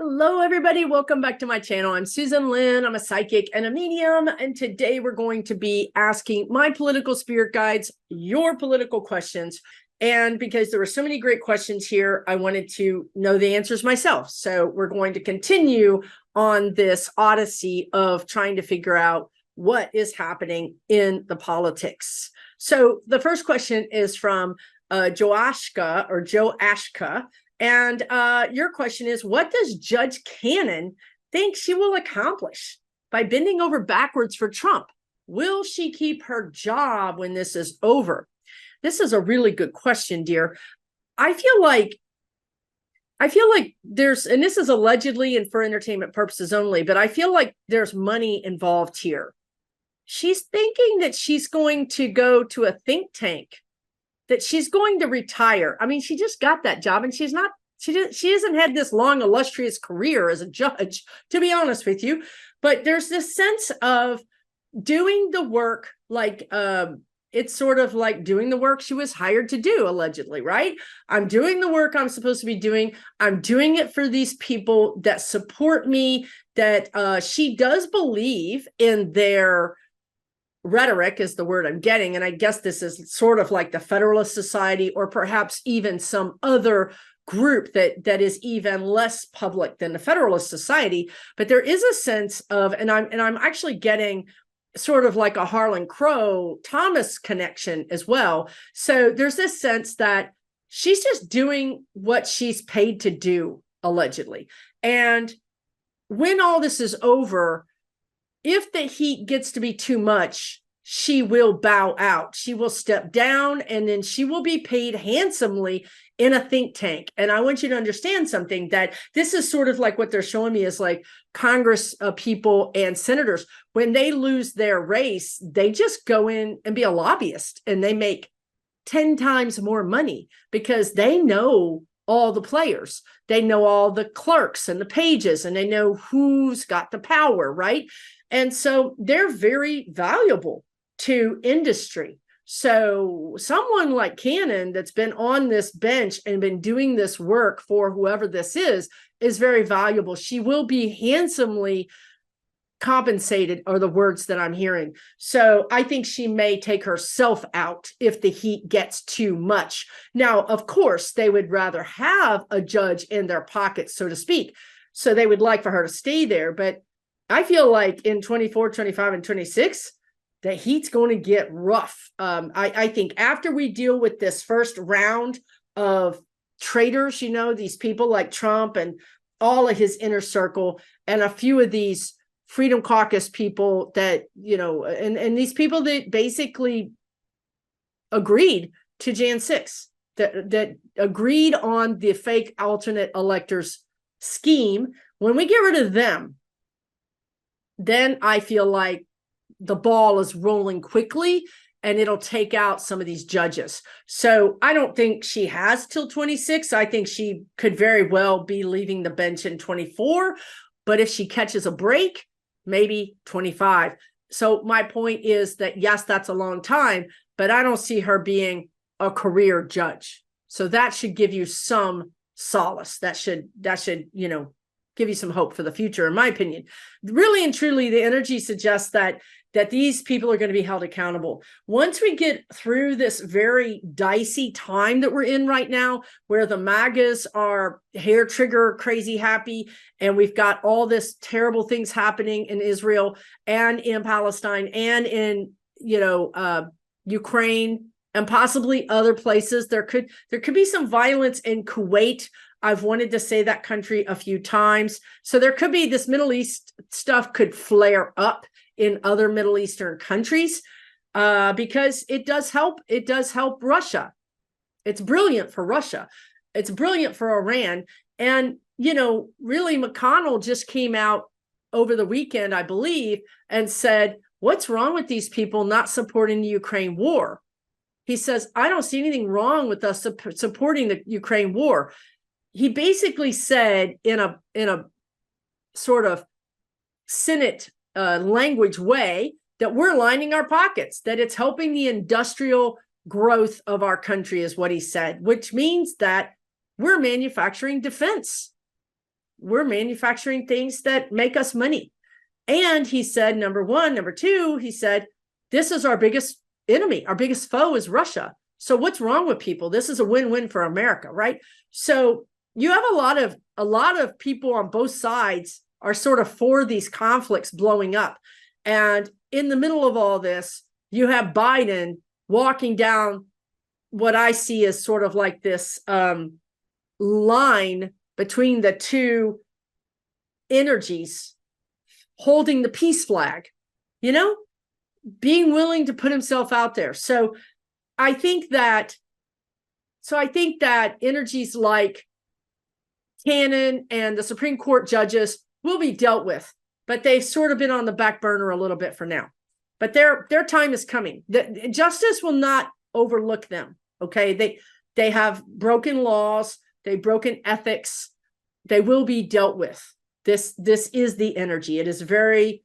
Hello, everybody. Welcome back to my channel. I'm Susan Lynn. I'm a psychic and a medium. And today we're going to be asking my political spirit guides your political questions. And because there were so many great questions here, I wanted to know the answers myself. So we're going to continue on this odyssey of trying to figure out what is happening in the politics. So the first question is from Joashka or Joe Ashka. And your question is, what does Judge Cannon think she will accomplish by bending over backwards for Trump? Will she keep her job when this is over? This is a really good question, dear. I feel like there's, and this is allegedly and for entertainment purposes only, but I feel like there's money involved here. She's thinking that she's going to go to a think tank, that she's going to retire. I mean, she just got that job and she hasn't had this long, illustrious career as a judge, to be honest with you. But there's this sense of doing the work, like it's sort of like doing the work she was hired to do, allegedly, right? I'm doing the work I'm supposed to be doing. I'm doing it for these people that support me, that she does believe in their rhetoric is the word I'm getting. And I guess this is sort of like the Federalist Society or perhaps even some other group that is even less public than the Federalist Society. But there is a sense of, and I'm actually getting sort of like a Harlan Crow Thomas connection as well. So there's this sense that she's just doing what she's paid to do, allegedly. And when all this is over, if the heat gets to be too much, she will bow out. She will step down, and then she will be paid handsomely in a think tank. And I want you to understand something, that this is sort of like what they're showing me is like Congress people and senators. When they lose their race, they just go in and be a lobbyist, and they make 10 times more money because they know all the players. They know all the clerks and the pages, and they know who's got the power, right? And so they're very valuable to industry. So someone like Cannon that's been on this bench and been doing this work for whoever this is very valuable. She will be handsomely compensated, are the words that I'm hearing. So I think she may take herself out if the heat gets too much. Now, of course, they would rather have a judge in their pocket, so to speak. So they would like for her to stay there. But I feel like in 24, 25, and 26, the heat's going to get rough. I think after we deal with this first round of traitors, these people like Trump and all of his inner circle, and a few of these Freedom Caucus people that, and these people that basically agreed to Jan 6, that agreed on the fake alternate electors scheme. When we get rid of them, then I feel like the ball is rolling quickly and it'll take out some of these judges. So I don't think she has till 26. I think she could very well be leaving the bench in 24. But if she catches a break, maybe 25. So my point is that, yes, that's a long time, but I don't see her being a career judge. So that should give you some solace. That should, give you some hope for the future, in my opinion. Really and truly, the energy suggests that these people are going to be held accountable. Once we get through this very dicey time that we're in right now, where the MAGAs are hair trigger crazy happy, and we've got all this terrible things happening in Israel and in Palestine and in, Ukraine and possibly other places. There could be some violence in Kuwait. I've wanted to say that country a few times. So there could be this Middle East stuff could flare up in other Middle Eastern countries because it does help. It does help Russia. It's brilliant for Russia. It's brilliant for Iran. And, really McConnell just came out over the weekend, I believe, and said, what's wrong with these people not supporting the Ukraine war? He says, I don't see anything wrong with us supporting the Ukraine war. He basically said in a sort of Senate language way that we're lining our pockets, that it's helping the industrial growth of our country is what he said, which means that we're manufacturing defense. we're manufacturing things that make us money. And he said, number one. Number two, he said, this is our biggest enemy. Our biggest foe is Russia. So what's wrong with people? This is a win-win for America, right? So you have a lot of people on both sides are sort of for these conflicts blowing up. And in the middle of all this, you have Biden walking down what I see as sort of like this line between the two energies, holding the peace flag, being willing to put himself out there. So I think that energies like Cannon and the Supreme Court judges will be dealt with, but they've sort of been on the back burner a little bit for now. But their time is coming. The justice will not overlook them. Okay, they have broken laws, they've broken ethics. They will be dealt with. This is the energy. It is very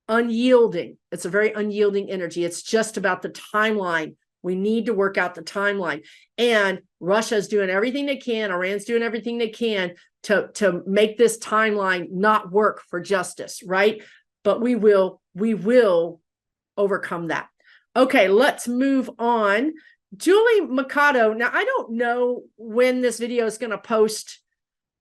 unyielding. It's a very unyielding energy. It's just about the timeline. We need to work out the timeline. And Russia is doing everything they can. Iran's doing everything they can to make this timeline not work for justice, right? But we will overcome that. Okay, let's move on. Julie Mikado. Now, I don't know when this video is going to post.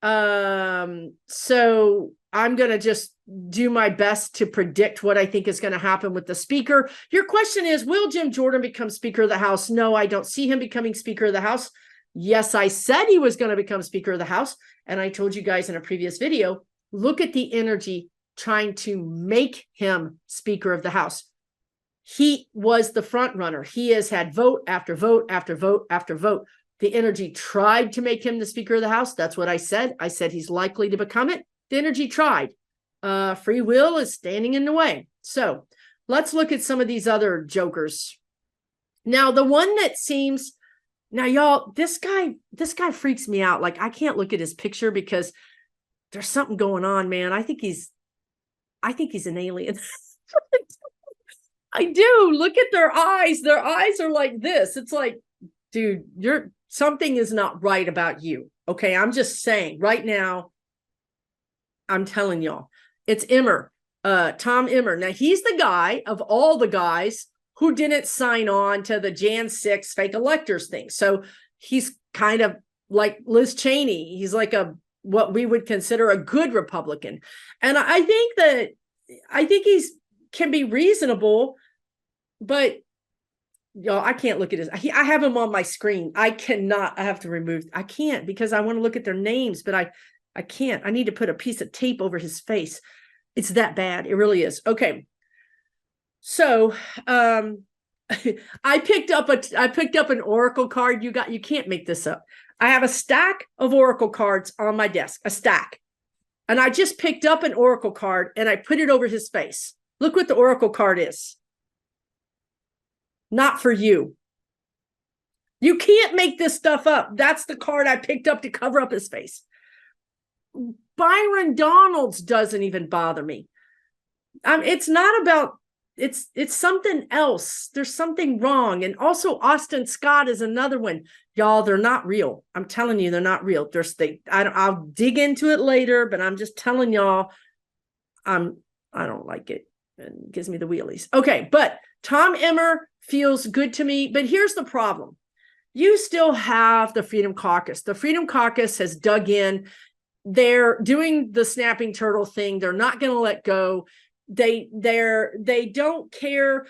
So I'm going to just do my best to predict what I think is going to happen with the speaker. Your question is, will Jim Jordan become Speaker of the House? No, I don't see him becoming Speaker of the House. Yes, I said he was going to become Speaker of the House. And I told you guys in a previous video, look at the energy trying to make him Speaker of the House. He was the front runner. He has had vote after vote after vote after vote. The energy tried to make him the Speaker of the House. That's what I said. I said he's likely to become it. The energy tried. Free will is standing in the way. So let's look at some of these other jokers. Now, the one that seems, now y'all, this guy freaks me out. Like, I can't look at his picture because there's something going on, man. I think he's an alien. I do. Look at their eyes. Their eyes are like this. It's like, dude, something is not right about you. Okay, I'm just saying right now, I'm telling y'all, it's Emmer, Tom Emmer. Now, he's the guy of all the guys who didn't sign on to the Jan 6 fake electors thing. So he's kind of like Liz Cheney. He's like what we would consider a good Republican. And I think he's can be reasonable, but y'all, I can't look at his. I have him on my screen. I have to remove. I can't because I want to look at their names, but I can't. I need to put a piece of tape over his face. It's that bad. It really is. Okay. So I picked up an Oracle card. You can't make this up. I have a stack of Oracle cards on my desk, a stack. And I just picked up an Oracle card and I put it over his face. Look what the Oracle card is. Not for you. You can't make this stuff up. That's the card I picked up to cover up his face. Byron Donalds doesn't even bother me. It's not about, it's something else. There's something wrong. And also Austin Scott is another one. Y'all, they're not real. I'm telling you, they're not real. I'll dig into it later, but I'm just telling y'all, I don't like it. It gives me the wheelies. Okay, but Tom Emmer feels good to me. But here's the problem. You still have the Freedom Caucus. The Freedom Caucus has dug in. They're doing the snapping turtle thing. They're not going to let go. They don't care.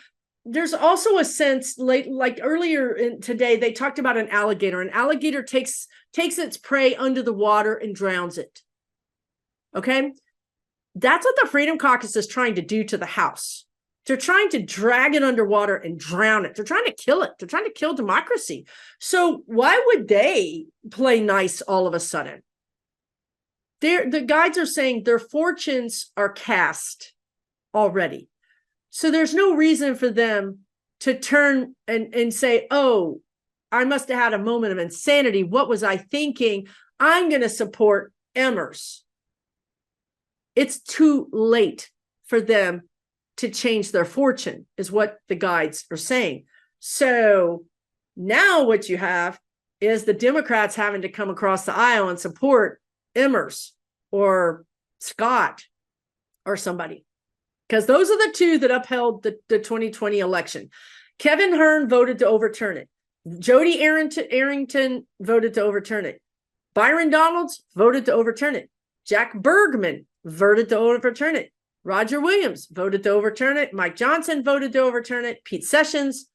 There's also a sense, like earlier today, they talked about an alligator. An alligator takes its prey under the water and drowns it. Okay? That's what the Freedom Caucus is trying to do to the House. They're trying to drag it underwater and drown it. They're trying to kill it. They're trying to kill democracy. So why would they play nice all of a sudden? The guides are saying their fortunes are cast already. So there's no reason for them to turn and say, oh, I must have had a moment of insanity. What was I thinking? I'm going to support Emmers. It's too late for them to change their fortune, is what the guides are saying. So now what you have is the Democrats having to come across the aisle and support Emmers. or Scott or somebody, because those are the two that upheld the 2020 election. Kevin Hern voted to overturn it. Jody Arrington voted to overturn it. Byron Donalds voted to overturn it. Jack Bergman voted to overturn it. Roger Williams voted to overturn it. Mike Johnson voted to overturn it. Pete Sessions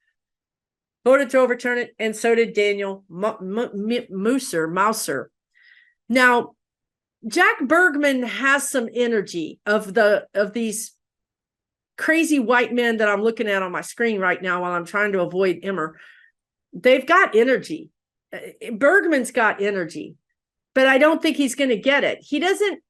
voted to overturn it. And so did Daniel Mouser. Now, Jack Bergman has some energy of these crazy white men that I'm looking at on my screen right now while I'm trying to avoid Emmer. They've got energy. Bergman's got energy, but I don't think he's going to get it. He doesn't.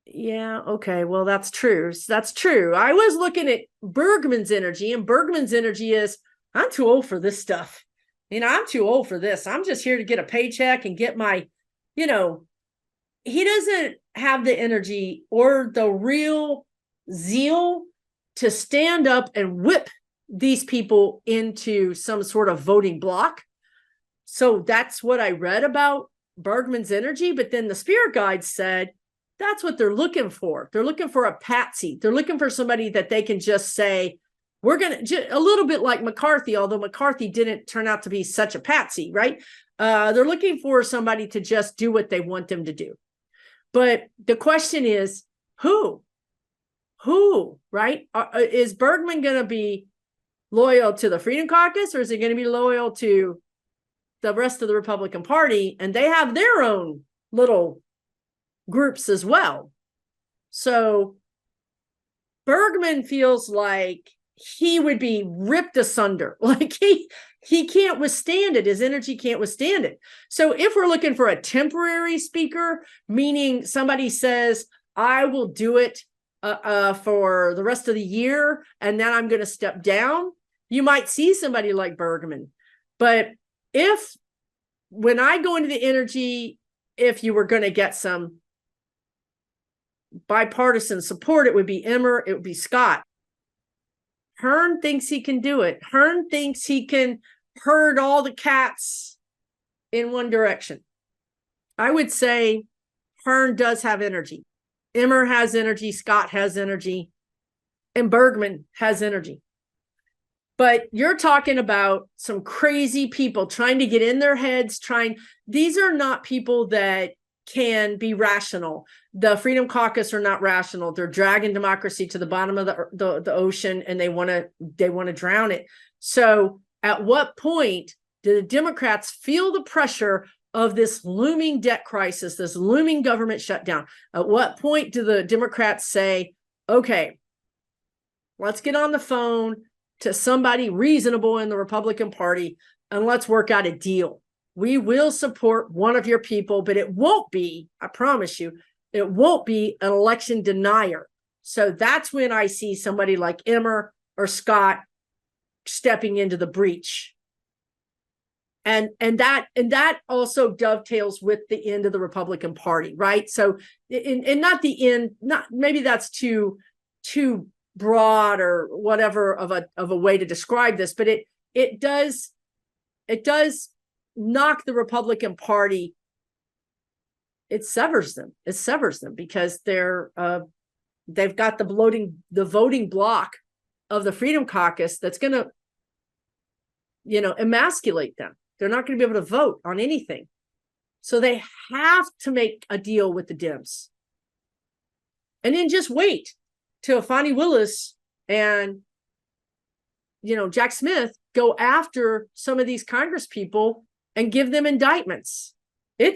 Yeah, okay, well, that's true. That's true. I was looking at Bergman's energy, and Bergman's energy is, I'm too old for this stuff. I'm too old for this. I'm just here to get a paycheck and get my, he doesn't have the energy or the real zeal to stand up and whip these people into some sort of voting block. So that's what I read about Bergman's energy. But then the spirit guide said, that's what they're looking for. They're looking for a patsy. They're looking for somebody that they can just say, we're going to, a little bit like McCarthy, although McCarthy didn't turn out to be such a patsy, right? They're looking for somebody to just do what they want them to do. But the question is, who, right? Is Bergman going to be loyal to the Freedom Caucus, or is he going to be loyal to the rest of the Republican Party? And they have their own little groups as well. So Bergman feels like he would be ripped asunder. Like he can't withstand it. His energy can't withstand it. So if we're looking for a temporary speaker, meaning somebody says, I will do it for the rest of the year, and then I'm going to step down, you might see somebody like Bergman. But when I go into the energy, if you were going to get some bipartisan support, it would be Emmer, it would be Scott. Hern thinks he can do it. Hern thinks he can herd all the cats in one direction. I would say Hern does have energy. Emmer has energy, Scott has energy, and Bergman has energy. But you're talking about some crazy people trying to get in their heads, these are not people that can be rational. The Freedom Caucus are not rational. They're dragging democracy to the bottom of the ocean, and they want to drown it. So at what point do the Democrats feel the pressure of this looming debt crisis, this looming government shutdown? At what point do the Democrats say, okay, let's get on the phone to somebody reasonable in the Republican Party and let's work out a deal? We will support one of your people, but it won't be, I promise you, it won't be an election denier. So that's when I see somebody like Emmer or Scott stepping into the breach. And that also dovetails with the end of the Republican Party, right? So, and not the end, not maybe that's too broad or whatever of a way to describe this, but it does knock the Republican Party. It severs them because they've got the voting block of the Freedom Caucus that's going to emasculate them. They're not going to be able to vote on anything. So they have to make a deal with the Dems. And then just wait till Fani Willis and Jack Smith go after some of these Congress people and give them indictments. We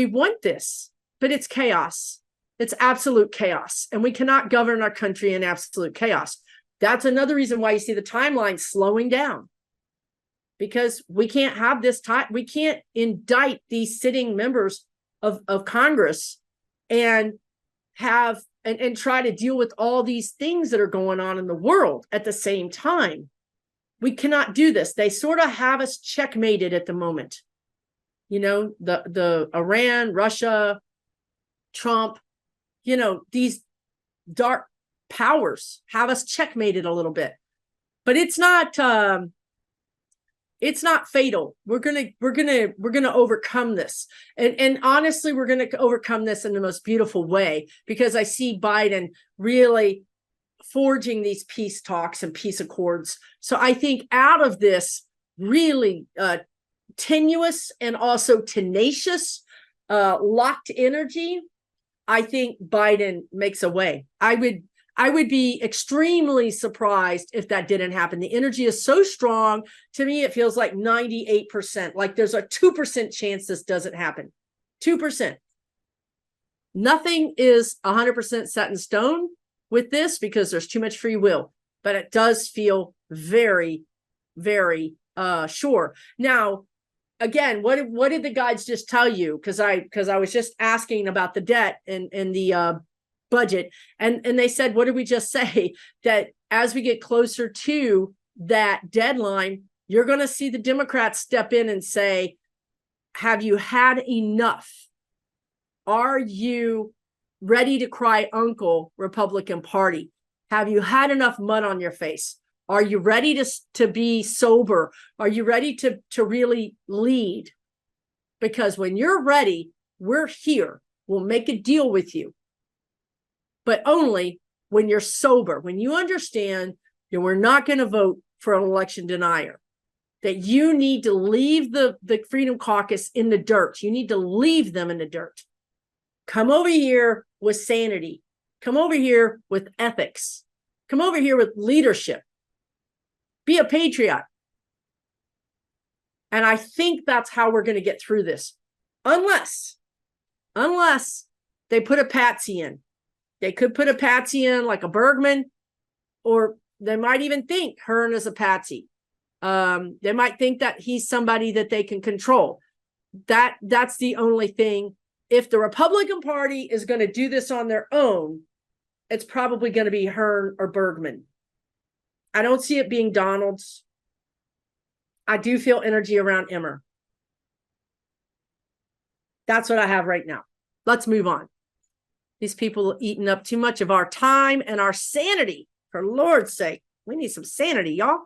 want this, but it's chaos. It's absolute chaos. And we cannot govern our country in absolute chaos. That's another reason why you see the timeline slowing down, because we can't have this time. We can't indict these sitting members of Congress and and try to deal with all these things that are going on in the world at the same time. We cannot do this. They sort of have us checkmated at the moment. The Iran, Russia, Trump, these dark powers have us checkmated a little bit. But it's not It's not fatal. We're gonna overcome this. And honestly, we're gonna overcome this in the most beautiful way, because I see Biden really forging these peace talks and peace accords. So I think out of this really tenuous and also tenacious locked energy, I think Biden makes a way. I would be extremely surprised if that didn't happen. The energy is so strong. To me, it feels like 98%, like there's a 2% chance this doesn't happen. 2%. Nothing is 100% set in stone with this because there's too much free will, but it does feel very, very sure. Now, again, what did the guides just tell you? Because I was just asking about the debt and the budget, and they said, what did we just say? That as we get closer to that deadline, you're going to see the Democrats step in and say, have you had enough? Are you ready to cry uncle, Republican Party? Have you had enough mud on your face? Are you ready to be sober? Are you ready to really lead? Because when you're ready, we're here. We'll make a deal with you. But only when you're sober, when you understand that we're not going to vote for an election denier, that you need to leave the Freedom Caucus in the dirt. You need to leave them in the dirt. Come over here with sanity. Come over here with ethics. Come over here with leadership. Be a patriot. And I think that's how we're going to get through this. Unless they put a patsy in. They could put a patsy in like a Bergman, or they might even think Hearn is a patsy. They might think that he's somebody that they can control. That's the only thing. If the Republican Party is going to do this on their own, it's probably going to be Hearn or Bergman. I don't see it being Donald's. I do feel energy around Emmer. That's what I have right now. Let's move on. These people are eating up too much of our time and our sanity. For Lord's sake, we need some sanity, y'all.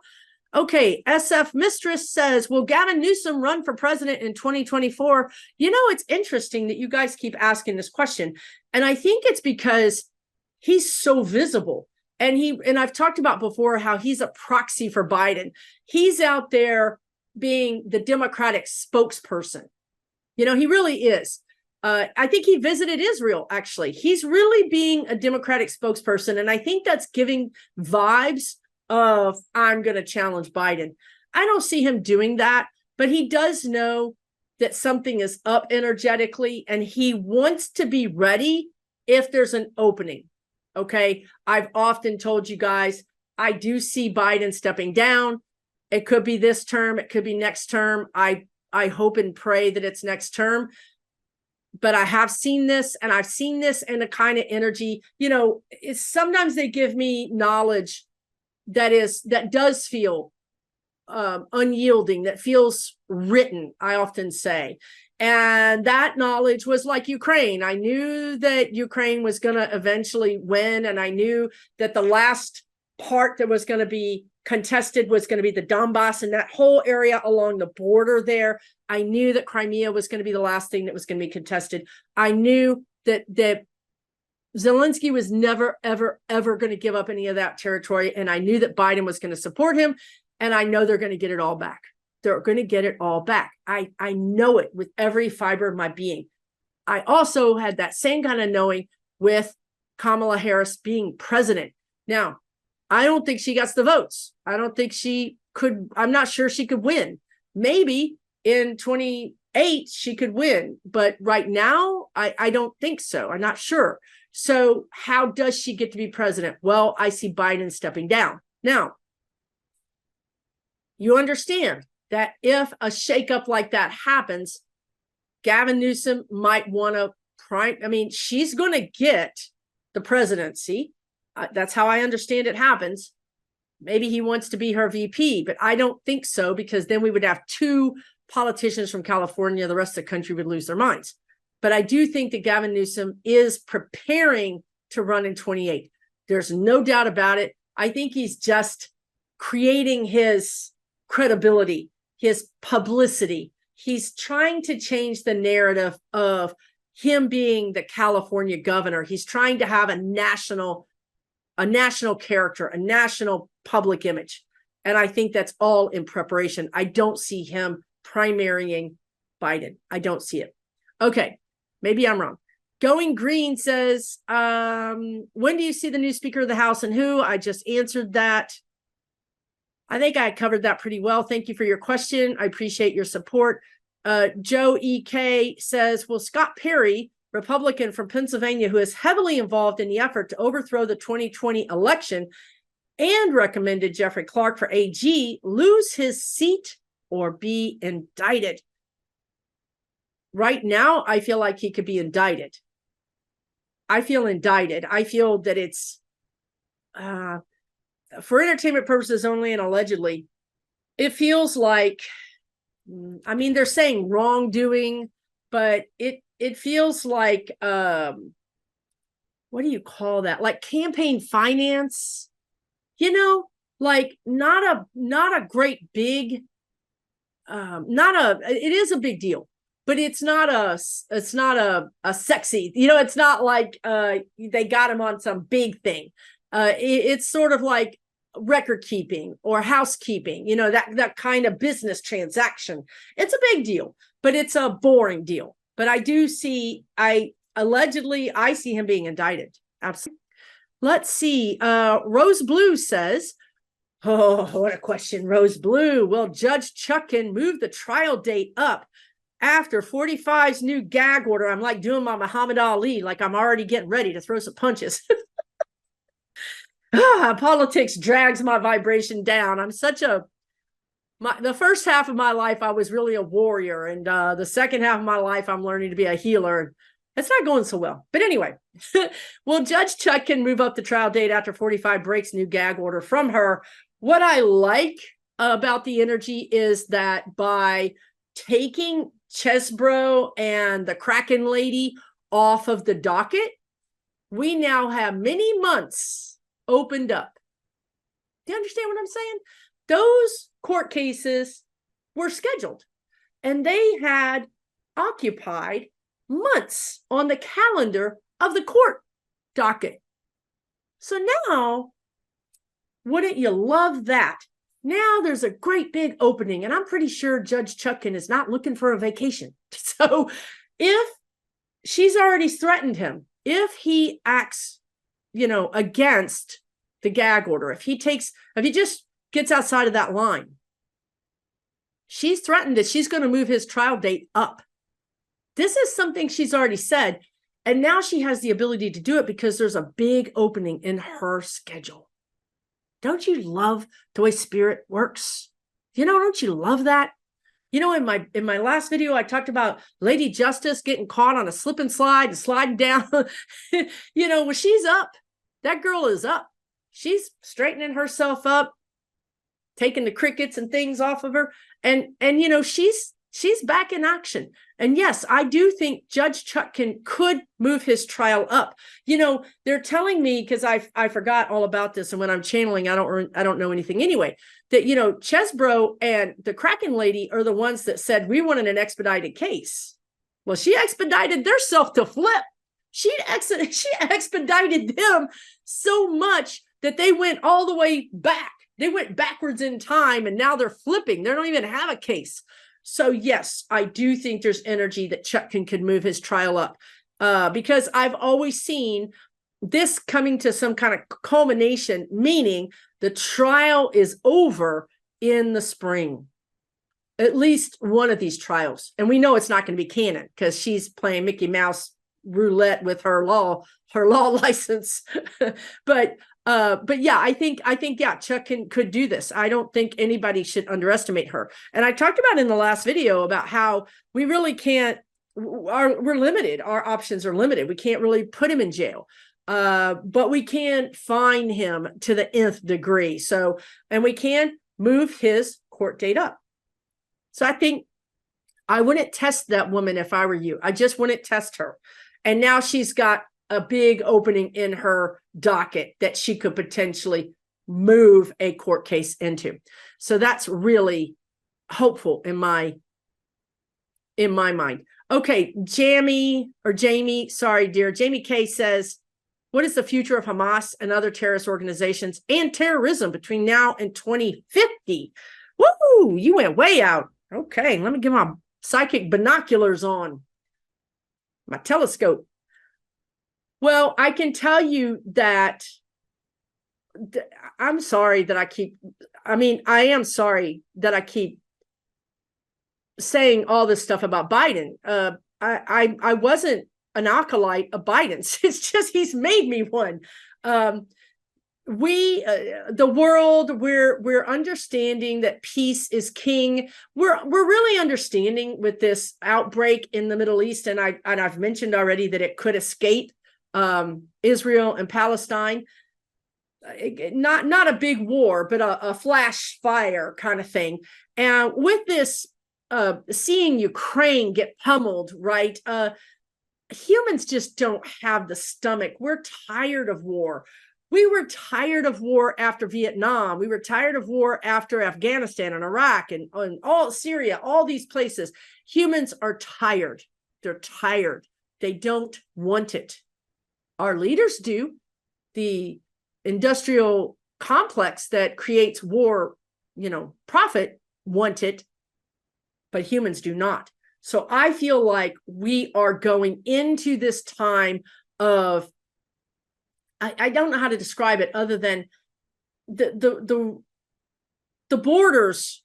Okay, SF Mistress says, will Gavin Newsom run for president in 2024? You know, it's interesting that you guys keep asking this question. And I think it's because he's so visible. And I've talked about before how he's a proxy for Biden. He's out there being the Democratic spokesperson. You know, he really is. I think he visited Israel, actually. He's really being a Democratic spokesperson. And I think that's giving vibes of, I'm going to challenge Biden. I don't see him doing that, but he does know that something is up energetically, and he wants to be ready if there's an opening. Okay. I've often told you guys, I do see Biden stepping down. It could be this term. It could be next term. I hope and pray that it's next term. But I have seen this, and I've seen this in a kind of energy, you know, sometimes they give me knowledge that does feel unyielding, that feels written, I often say. And that knowledge was like Ukraine. I knew that Ukraine was going to eventually win. And I knew that the last part that was going to be contested was going to be the Donbass and that whole area along the border there. I knew that Crimea was going to be the last thing that was going to be contested. I knew that Zelensky was never, ever, ever going to give up any of that territory. And I knew that Biden was going to support him. And I know they're going to get it all back. They're going to get it all back. I know it with every fiber of my being. I also had that same kind of knowing with Kamala Harris being president. Now, I don't think she gets the votes. I don't think she could. I'm not sure she could win. Maybe in 28 she could win. But right now, I don't think so. I'm not sure. So how does she get to be president? Well, I see Biden stepping down. Now, you understand that if a shakeup like that happens, Gavin Newsom might want to she's going to get the presidency. That's how I understand it happens. Maybe he wants to be her VP, but I don't think so, because then we would have two politicians from California. The rest of the country would lose their minds. But I do think that Gavin Newsom is preparing to run in 28. There's no doubt about it. I think he's just creating his credibility. his publicity. He's trying to change the narrative of him being the California governor. He's trying to have a national character, a national public image. And I think that's all in preparation. I don't see him primarying Biden. I don't see it. Okay, maybe I'm wrong. Going Green says, when do you see the new Speaker of the House and who? I just answered that. I think I covered that pretty well. Thank you for your question. I appreciate your support. Joe E.K. says, will Scott Perry, Republican from Pennsylvania, who is heavily involved in the effort to overthrow the 2020 election and recommended Jeffrey Clark for AG, lose his seat or be indicted? Right now, I feel like he could be indicted. I feel indicted. I feel that it's for entertainment purposes only and allegedly. It feels like, I mean, they're saying wrongdoing, but it feels like, what do you call that? Like campaign finance, you know, like not a great big, it is a big deal, but it's not a sexy, you know, it's not like they got him on some big thing. It's sort of like record keeping or housekeeping, you know, that kind of business transaction. It's a big deal, but it's a boring deal. But I do see, I see him being indicted. Absolutely. Let's see. Rose Blue says, oh, what a question. Rose Blue, will Judge Chutkan move the trial date up after 45's new gag order? I'm like doing my Muhammad Ali, like I'm already getting ready to throw some punches. Politics drags my vibration down. I'm such the first half of my life, I was really a warrior. And the second half of my life, I'm learning to be a healer. It's not going so well. But anyway, will Judge Chutkan move up the trial date after 45 breaks new gag order from her? What I like about the energy is that by taking Chesbro and the Kraken lady off of the docket, we now have many months opened up. Do you understand what I'm saying? Those court cases were scheduled and they had occupied months on the calendar of the court docket. So now, wouldn't you love that? Now there's a great big opening, and I'm pretty sure Judge Chutkan is not looking for a vacation. So if she's already threatened him, if he acts, you know, against the gag order, if he just gets outside of that line, she's threatened that she's going to move his trial date up. This is something she's already said, and now she has the ability to do it because there's a big opening in her schedule. Don't you love the way spirit works? You know, don't you love that? You know, in my last video, I talked about Lady Justice getting caught on a slip and slide and sliding down. You know, when she's up, that girl is up. She's straightening herself up, taking the crickets and things off of her. And you know, she's back in action. And yes, I do think Judge Chutkan could move his trial up. You know, they're telling me, because I forgot all about this, and when I'm channeling, I don't know anything anyway, that, you know, Chesbro and the Kraken lady are the ones that said we wanted an expedited case. Well, she expedited theirself to flip. She expedited them so much that they went all the way back. They went backwards in time, and now they're flipping. They don't even have a case. So yes, I do think there's energy that Chutkan could move his trial up, because I've always seen this coming to some kind of culmination, meaning the trial is over in the spring. At least one of these trials. And we know it's not going to be canon because she's playing Mickey Mouse roulette with her law license. But yeah, I think yeah, Chutkan could do this. I don't think anybody should underestimate her. And I talked about in the last video about how we really can't, we're limited. Our options are limited. We can't really put him in jail. But we can fine him to the nth degree. So, and we can move his court date up. So I think I wouldn't test that woman if I were you. I just wouldn't test her. And now she's got a big opening in her docket that she could potentially move a court case into. So that's really hopeful in my mind. Okay, Jamie, sorry, dear. Jamie K says, what is the future of Hamas and other terrorist organizations and terrorism between now and 2050? Woo, you went way out. Okay, let me get my psychic binoculars on, my telescope. Well, I can tell you that I'm sorry that I am sorry that I keep saying all this stuff about Biden. I wasn't an acolyte of Biden's. It's just he's made me one. The world, we're understanding that peace is king. We're really understanding with this outbreak in the Middle East, and I've mentioned already that it could escape Israel and Palestine. Not a big war, but a flash fire kind of thing. And with this, seeing Ukraine get pummeled, right? Humans just don't have the stomach. We're tired of war. We were tired of war after Vietnam. We were tired of war after Afghanistan and Iraq and all Syria, all these places. Humans are tired. They're tired. They don't want it. Our leaders do. The industrial complex that creates war, profit, want it, but humans do not. So I feel like we are going into this time of, I don't know how to describe it other than the borders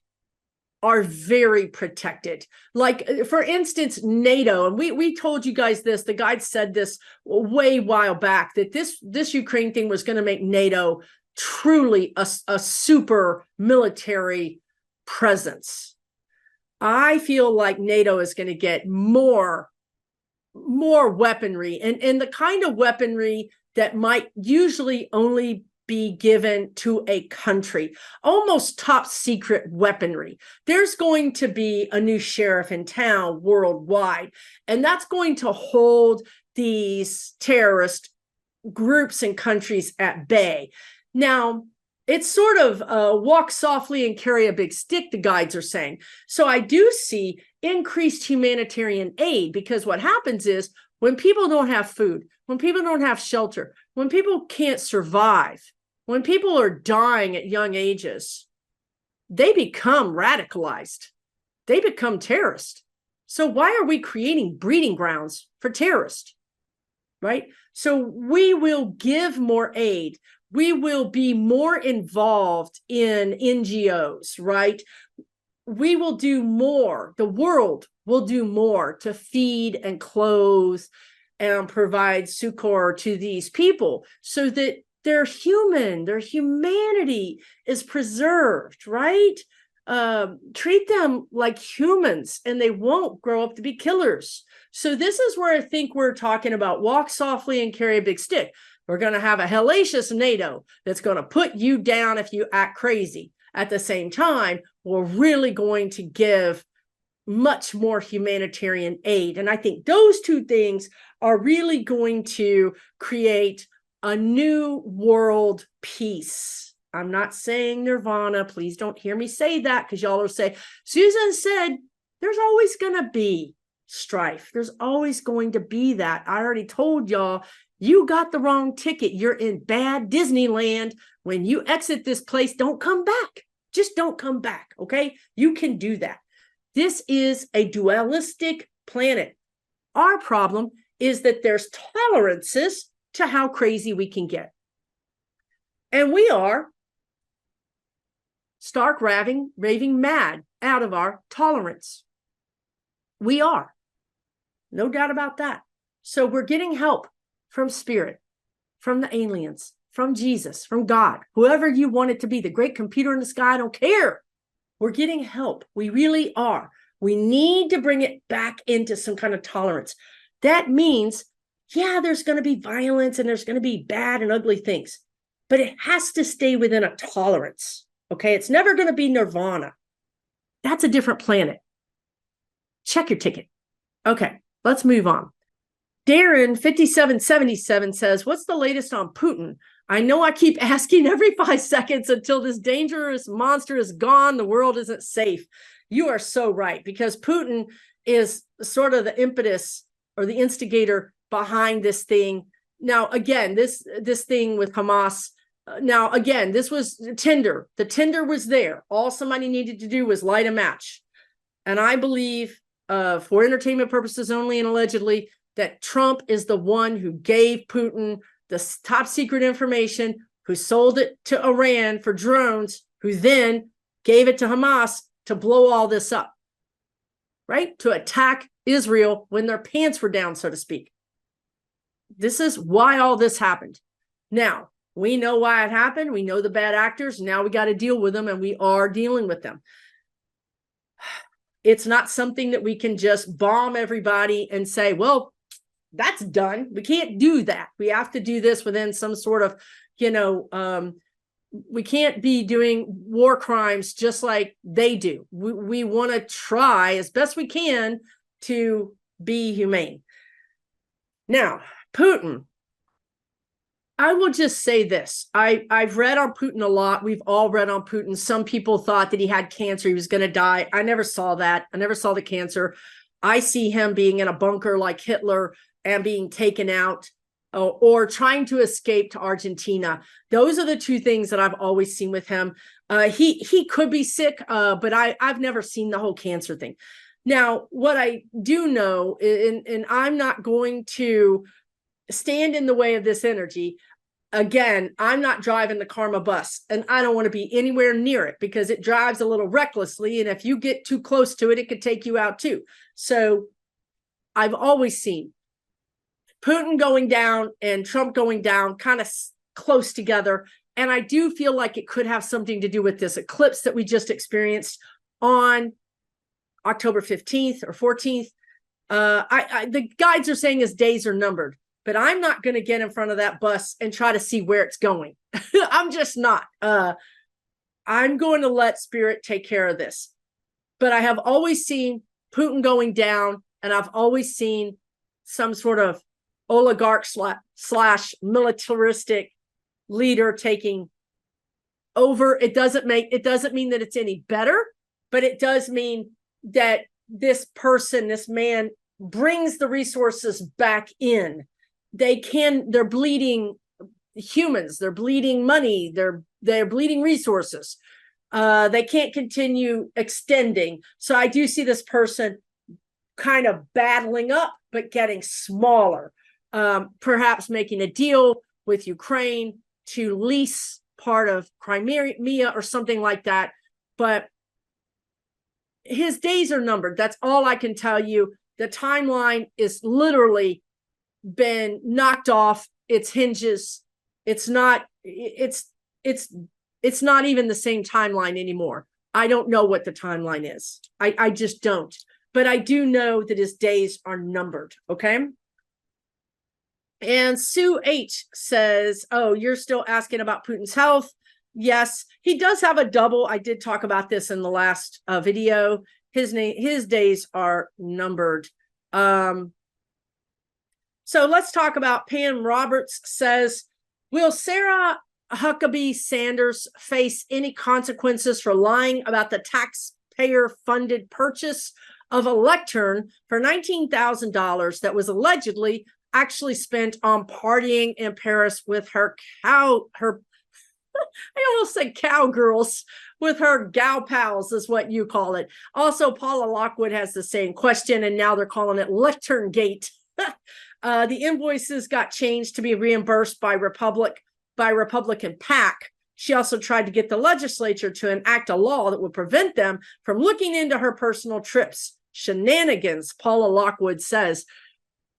are very protected. Like, for instance, NATO, and we told you guys this, the guide said this way while back, that this Ukraine thing was going to make NATO truly a super military presence. I feel like NATO is going to get more weaponry, and the kind of weaponry that might usually only be given to a country, almost top secret weaponry. There's going to be a new sheriff in town worldwide, and that's going to hold these terrorist groups and countries at bay. Now, it's sort of walk softly and carry a big stick, the guides are saying. So I do see increased humanitarian aid, because what happens is when people don't have food, when people don't have shelter, when people can't survive, when people are dying at young ages, they become radicalized. They become terrorists. So why are we creating breeding grounds for terrorists, right? So we will give more aid. We will be more involved in NGOs, right? We will do more. The world will do more to feed and clothe and provide succor to these people so that their humanity is preserved, right? Treat them like humans and they won't grow up to be killers. So this is where I think we're talking about walk softly and carry a big stick. We're going to have a hellacious NATO that's going to put you down if you act crazy. At the same time, we're really going to give much more humanitarian aid. And I think those two things are really going to create a new world peace. I'm not saying nirvana. Please don't hear me say that, because y'all will say, Susan said there's always going to be strife. There's always going to be that. I already told y'all, you got the wrong ticket. You're in bad Disneyland. When you exit this place, don't come back. Just don't come back, okay? You can do that. This is a dualistic planet. Our problem is that there's tolerances to how crazy we can get. And we are stark raving mad out of our tolerance. We are. No doubt about that. So we're getting help from spirit, from the aliens, from Jesus, from God, whoever you want it to be, the great computer in the sky, I don't care. We're getting help. We really are. We need to bring it back into some kind of tolerance. That means, yeah, there's going to be violence and there's going to be bad and ugly things, but it has to stay within a tolerance. Okay. It's never going to be nirvana. That's a different planet. Check your ticket. Okay. Let's move on. Darren 5777 says, what's the latest on Putin? I know I keep asking every 5 seconds until this dangerous monster is gone. The world isn't safe. You are so right, because Putin is sort of the impetus or the instigator behind this thing. Now, again, this thing with Hamas. Now, again, this was tinder. The tinder was there. All somebody needed to do was light a match. And I believe, for entertainment purposes only and allegedly, that Trump is the one who gave Putin the top secret information, who sold it to Iran for drones, who then gave it to Hamas to blow all this up, right? To attack Israel when their pants were down, so to speak. This is why all this happened. Now, we know why it happened. We know the bad actors. Now we got to deal with them, and we are dealing with them. It's not something that we can just bomb everybody and say, well, that's done. We can't do that. We have to do this within some sort of, we can't be doing war crimes just like they do. We want to try as best we can to be humane. Now, Putin, I will just say this. I've read on Putin a lot. We've all read on Putin. Some people thought that he had cancer. He was going to die. I never saw that. I never saw the cancer. I see him being in a bunker like Hitler and being taken out, or trying to escape to Argentina. Those are the two things that I've always seen with him. He could be sick, but I've never seen the whole cancer thing. Now, what I do know, and I'm not going to stand in the way of this energy. Again, I'm not driving the karma bus, and I don't want to be anywhere near it because it drives a little recklessly. And if you get too close to it, it could take you out too. So I've always seen Putin going down and Trump going down kind of close together. And I do feel like it could have something to do with this eclipse that we just experienced on October 15th or 14th. The guides are saying his days are numbered, but I'm not going to get in front of that bus and try to see where it's going. I'm just not. I'm going to let spirit take care of this. But I have always seen Putin going down, and I've always seen some sort of oligarch slash militaristic leader taking over. It doesn't mean that it's any better, but it does mean that this person, this man, brings the resources back in. They're bleeding humans, they're bleeding money, they're bleeding resources. They can't continue extending. So I do see this person kind of battling up, but getting smaller. Perhaps making a deal with Ukraine to lease part of Crimea or something like that. But his days are numbered. That's all I can tell you. The timeline is literally been knocked off its hinges. It's not even the same timeline anymore. I don't know what the timeline is. I just don't. But I do know that his days are numbered. Okay. And Sue H says, oh, you're still asking about Putin's health. Yes, he does have a double. I did talk about this in the last video. His days are numbered. So let's talk about Pam Roberts says, will Sarah Huckabee Sanders face any consequences for lying about the taxpayer-funded purchase of a lectern for $19,000 that was allegedly actually spent on partying in Paris with her I almost said cowgirls, with her gal pals is what you call it. Also, Paula Lockwood has the same question, and now they're calling it Lectern Gate. The invoices got changed to be reimbursed by Republican PAC. She also tried to get the legislature to enact a law that would prevent them from looking into her personal trips. Shenanigans, Paula Lockwood says.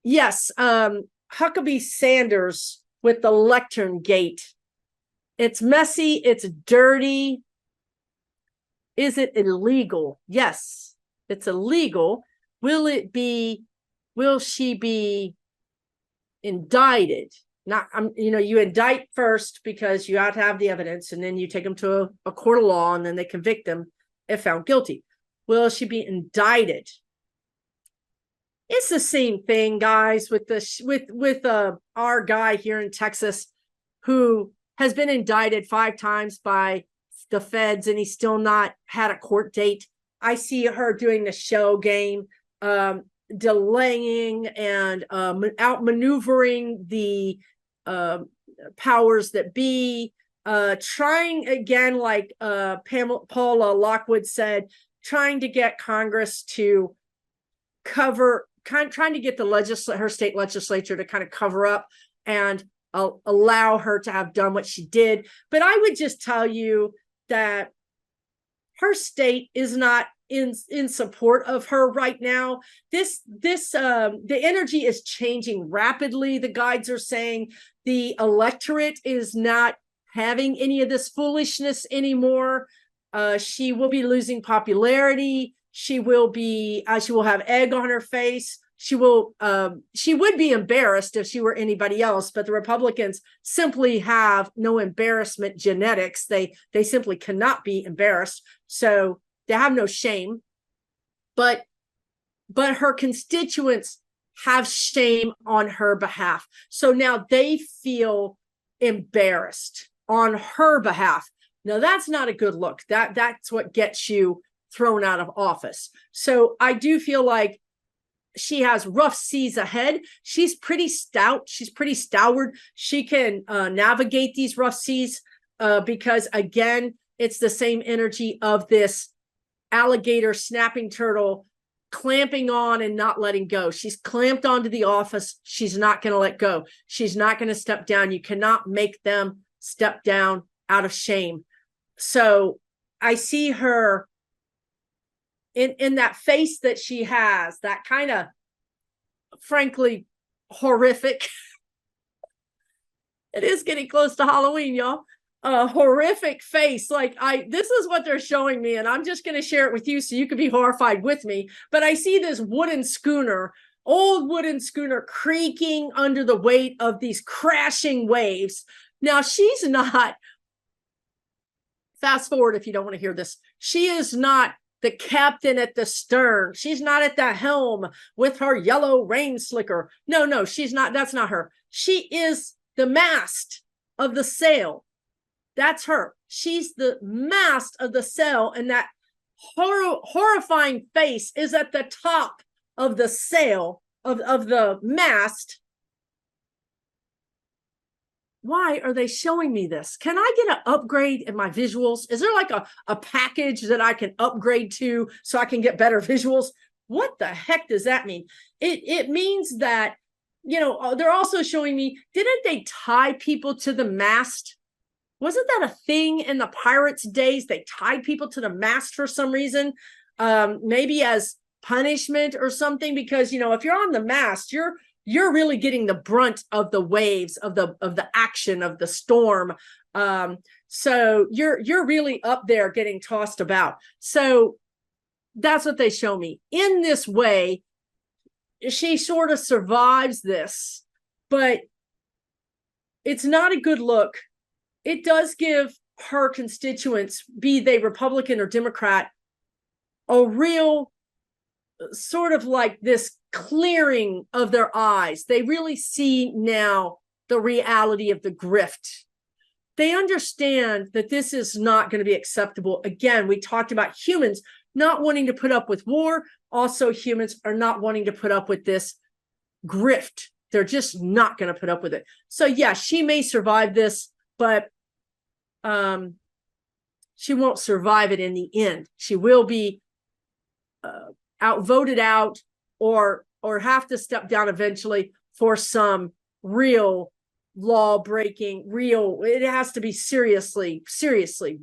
Yes, Huckabee Sanders with the Lectern Gate. It's messy. It's dirty. Is it illegal? Yes, it's illegal. Will she be indicted? Not, you indict first because you have to have the evidence, and then you take them to a court of law, and then they convict them if found guilty. Will she be indicted? It's the same thing, guys, with our guy here in Texas who has been indicted 5 times by the feds, and he's still not had a court date. I see her doing the shell game, delaying and outmaneuvering the powers that be, trying again, like Paula Lockwood said, trying to get Congress to trying to get her state legislature to kind of cover up and allow her to have done what she did. But I would just tell you that her state is not in support of her right now. The energy is changing rapidly. The guides are saying the electorate is not having any of this foolishness anymore. She will be losing popularity. She will have egg on her face. She would be embarrassed if she were anybody else, but the Republicans simply have no embarrassment genetics. They simply cannot be embarrassed. So they have no shame, but her constituents have shame on her behalf. So now they feel embarrassed on her behalf. Now that's not a good look. That's what gets you thrown out of office. So I do feel like she has rough seas ahead. She's pretty stout. She's pretty stalwart. She can navigate these rough seas because, again, it's the same energy of this alligator snapping turtle clamping on and not letting go. She's clamped onto the office. She's not going to let go. She's not going to step down. You cannot make them step down out of shame. So I see her in that face that she has, that kind of, frankly, horrific. It is getting close to Halloween, y'all. A horrific face. Like this is what they're showing me, and I'm just going to share it with you so you can be horrified with me. But I see this old wooden schooner creaking under the weight of these crashing waves. Now, she's not, fast forward if you don't want to hear this, she is not the captain at the stern. She's not at the helm with her yellow rain slicker. No, she's not. That's not her. She is the mast of the sail. That's her. She's the mast of the sail, and that horrifying face is at the top of the sail of the mast. Why are they showing me this? Can I get an upgrade in my visuals? Is there like a package that I can upgrade to so I can get better visuals? What the heck does that mean? It means that, they're also showing me, didn't they tie people to the mast? Wasn't that a thing in the pirates' days? They tied people to the mast for some reason, maybe as punishment or something, because, if you're on the mast, you're really getting the brunt of the waves, of the action of the storm. So you're really up there getting tossed about. So that's what they show me. In this way, she sort of survives this, but it's not a good look. It does give her constituents, be they Republican or Democrat, a real sort of like this clearing of their eyes. They really see now the reality of the grift. They understand that this is not going to be acceptable. Again, we talked about humans not wanting to put up with war. Also, humans are not wanting to put up with this grift. They're just not going to put up with it. So yeah, she may survive this, but she won't survive it in the end. She will be outvoted out or have to step down eventually for some real law breaking, it has to be seriously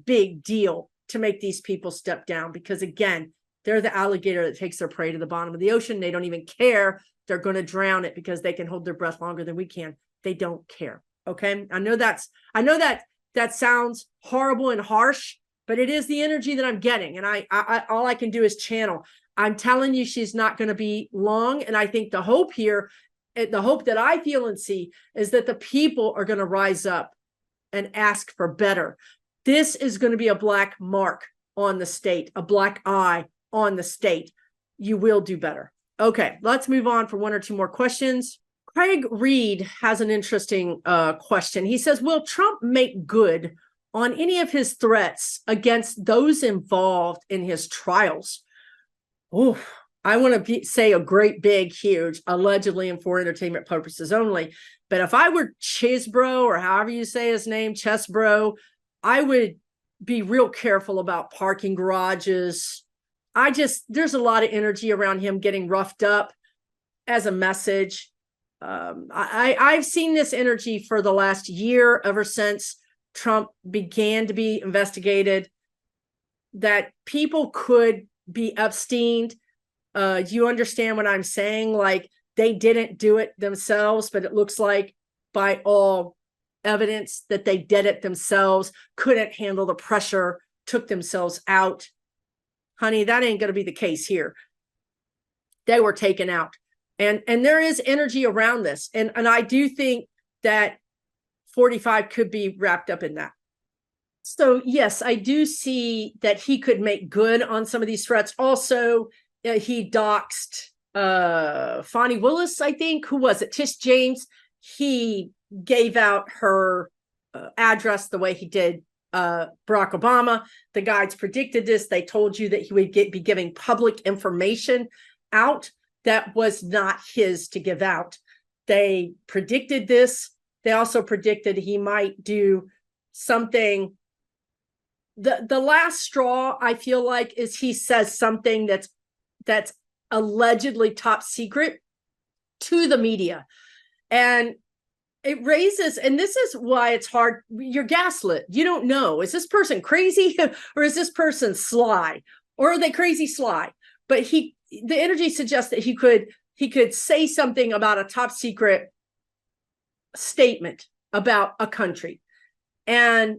big deal to make these people step down, because again, they're the alligator that takes their prey to the bottom of the ocean. They don't even care. They're going to drown it because they can hold their breath longer than we can. They don't care. Okay. I know that sounds horrible and harsh, but it is the energy that I'm getting. And I all I can do is channel. I'm telling you, she's not going to be long. And I think the hope here, the hope that I feel and see, is that the people are going to rise up and ask for better. This is going to be a black mark on the state, a black eye on the state. You will do better. Okay, let's move on for one or two more questions. Craig Reed has an interesting question. He says, will Trump make good on any of his threats against those involved in his trials? Oh, I want to say a great, big, huge, allegedly and for entertainment purposes only. But if I were Chesbro, or however you say his name, Chesbro, I would be real careful about parking garages. There's a lot of energy around him getting roughed up as a message. I've seen this energy for the last year, ever since Trump began to be investigated, that people could be Epsteined. Do you understand what I'm saying? Like, they didn't do it themselves, but it looks like by all evidence that they did it themselves, couldn't handle the pressure, took themselves out. Honey, that ain't going to be the case here. They were taken out. And there is energy around this. And I do think that 45 could be wrapped up in that. So yes, I do see that he could make good on some of these threats. Also, he doxed Fonnie Willis, I think. Who was it? Tish James. He gave out her address the way he did Barack Obama. The guides predicted this. They told you that he would be giving public information out that was not his to give out. They predicted this. They also predicted he might do something. The last straw, I feel like, is he says something that's allegedly top secret to the media. And it raises, and this is why it's hard, you're gaslit. You don't know, is this person crazy or is this person sly? Or are they crazy sly? But the energy suggests that he could say something about a top secret statement about a country. And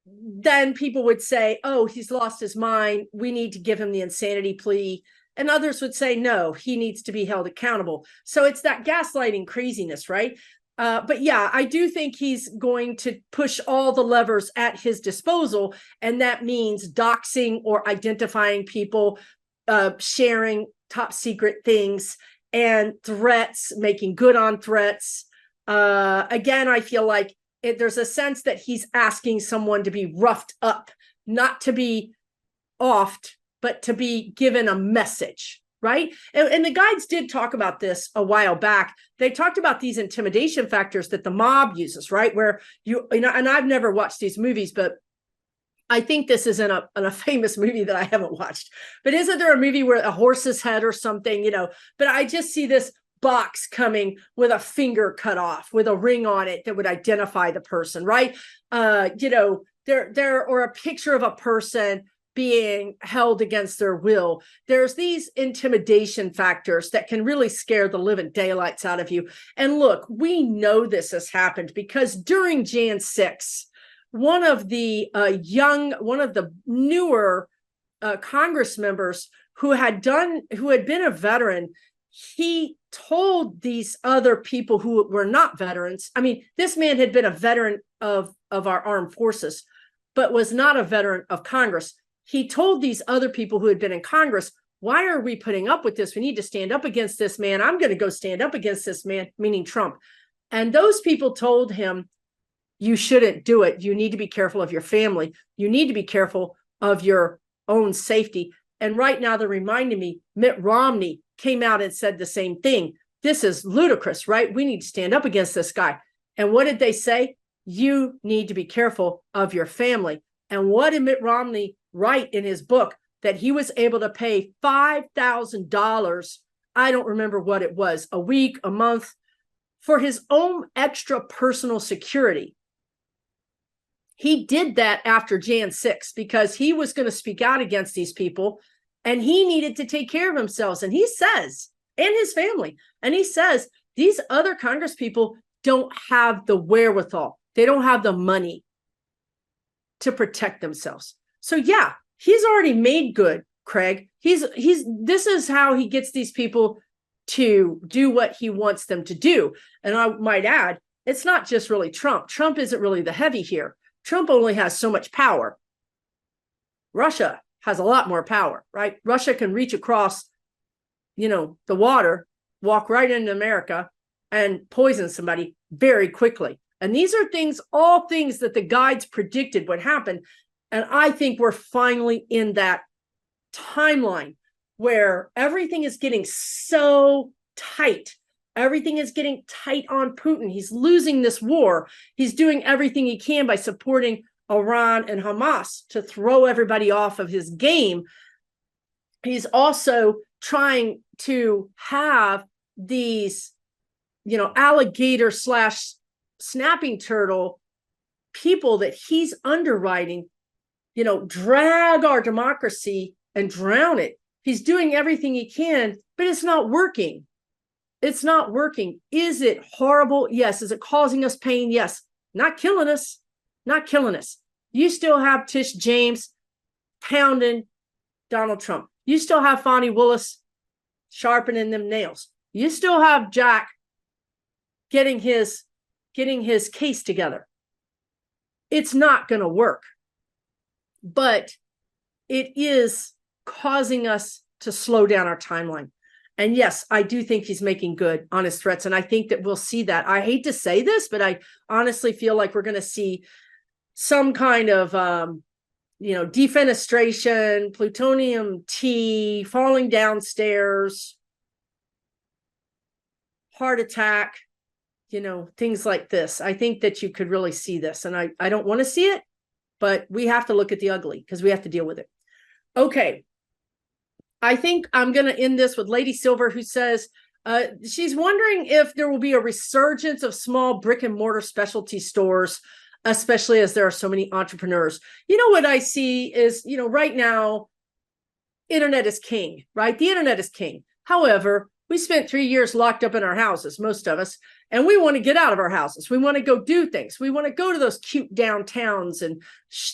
then people would say, oh, he's lost his mind. We need to give him the insanity plea. And others would say, no, he needs to be held accountable. So it's that gaslighting craziness, right? But yeah, I do think he's going to push all the levers at his disposal. And that means doxing or identifying people, sharing top secret things, and threats, making good on threats. Again, I feel like there's a sense that he's asking someone to be roughed up, not to be offed, but to be given a message, right? And the guides did talk about this a while back. They talked about these intimidation factors that the mob uses, right? Where and I've never watched these movies, but I think this is in a famous movie that I haven't watched. But isn't there a movie where a horse's head or something, but I just see this box coming with a finger cut off with a ring on it that would identify the person, right? Or a picture of a person being held against their will. There's these intimidation factors that can really scare the living daylights out of you. And look, we know this has happened because during Jan 6, one of the newer Congress members who had been a veteran, he told these other people who were not veterans. I mean, this man had been a veteran of our armed forces, but was not a veteran of Congress. He told these other people who had been in Congress, why are we putting up with this? We need to stand up against this man. I'm going to go stand up against this man, meaning Trump. And those people told him, you shouldn't do it. You need to be careful of your family. You need to be careful of your own safety. And right now they're reminding me, Mitt Romney came out and said the same thing. This is ludicrous, right? We need to stand up against this guy. And what did they say? You need to be careful of your family. And what did Mitt Romney write in his book? That he was able to pay $5,000, I don't remember what it was, a week, a month, for his own extra personal security. He did that after Jan 6 because he was going to speak out against these people and he needed to take care of himself. And he says, and his family, and he says, these other Congress people don't have the wherewithal. They don't have the money to protect themselves. So yeah, he's already made good, Craig. This is how he gets these people to do what he wants them to do. And I might add, it's not just really Trump. Trump isn't really the heavy here. Trump only has so much power. Russia has a lot more power, right? Russia can reach across, the water, walk right into America and poison somebody very quickly. And these are all things that the guides predicted would happen. And I think we're finally in that timeline where everything is getting so tight. Everything is getting tight on Putin. He's losing this war. He's doing everything he can by supporting Iran and Hamas to throw everybody off of his game. He's also trying to have these, alligator / snapping turtle people that he's underwriting, drag our democracy and drown it. He's doing everything he can, but it's not working. It's not working. Is it horrible? Yes. Is it causing us pain? Yes. Not killing us. Not killing us. You still have Tish James pounding Donald Trump. You still have Fonnie Willis sharpening them nails. You still have Jack getting his case together. It's not going to work, but it is causing us to slow down our timeline. And yes, I do think he's making good on his threats. And I think that we'll see that. I hate to say this, but I honestly feel like we're going to see some kind of, defenestration, plutonium T, falling downstairs, heart attack, things like this. I think that you could really see this. And I don't want to see it, but we have to look at the ugly because we have to deal with it. Okay. I think I'm going to end this with Lady Silver, who says she's wondering if there will be a resurgence of small brick and mortar specialty stores, especially as there are so many entrepreneurs. What I see is, right now, internet is king, right? The internet is king. However, we spent 3 years locked up in our houses, most of us, and we want to get out of our houses. We want to go do things. We want to go to those cute downtowns and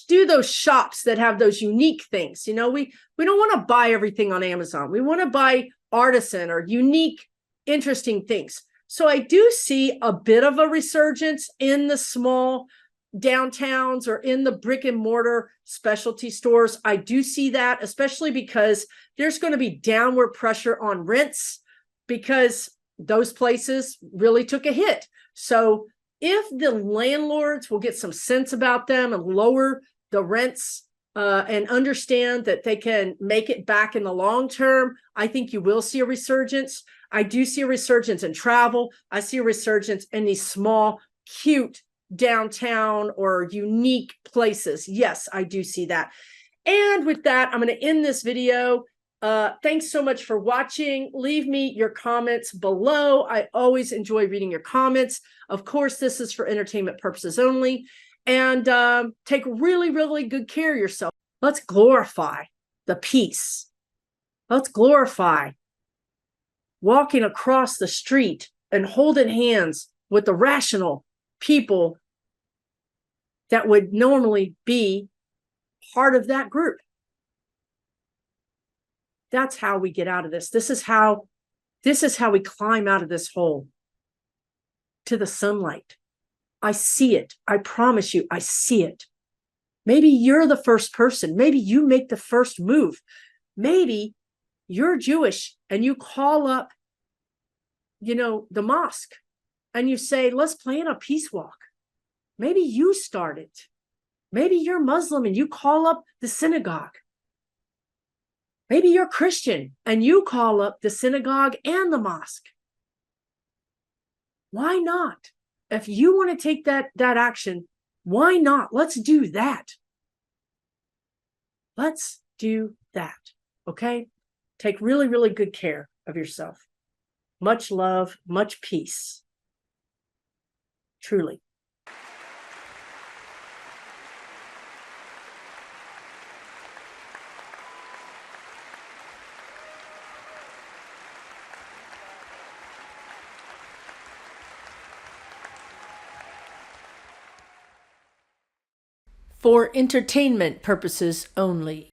do those shops that have those unique things. We don't want to buy everything on Amazon. We want to buy artisan or unique, interesting things. So I do see a bit of a resurgence in the small downtowns or in the brick and mortar specialty stores. I do see that, especially because there's going to be downward pressure on rents because those places really took a hit. So if the landlords will get some sense about them and lower the rents and understand that they can make it back in the long term, I think you will see a resurgence. I do see a resurgence in travel. I see a resurgence in these small, cute downtown or unique places. Yes, I do see that. And with that, I'm going to end this video. Thanks so much for watching. Leave me your comments below. I always enjoy reading your comments. Of course, this is for entertainment purposes only. And take really, really good care of yourself. Let's glorify the peace. Let's glorify walking across the street and holding hands with the rational people that would normally be part of that group. That's how we get out of this. This is how we climb out of this hole to the sunlight. I see it. I promise you, I see it. Maybe you're the first person. Maybe you make the first move. Maybe you're Jewish and you call up, the mosque and you say, let's plan a peace walk. Maybe you start it. Maybe you're Muslim and you call up the synagogue. Maybe you're Christian and you call up the synagogue and the mosque. Why not? If you want to take that action, why not? Let's do that. Let's do that. Okay? Take really, really good care of yourself. Much love, much peace. Truly. For entertainment purposes only.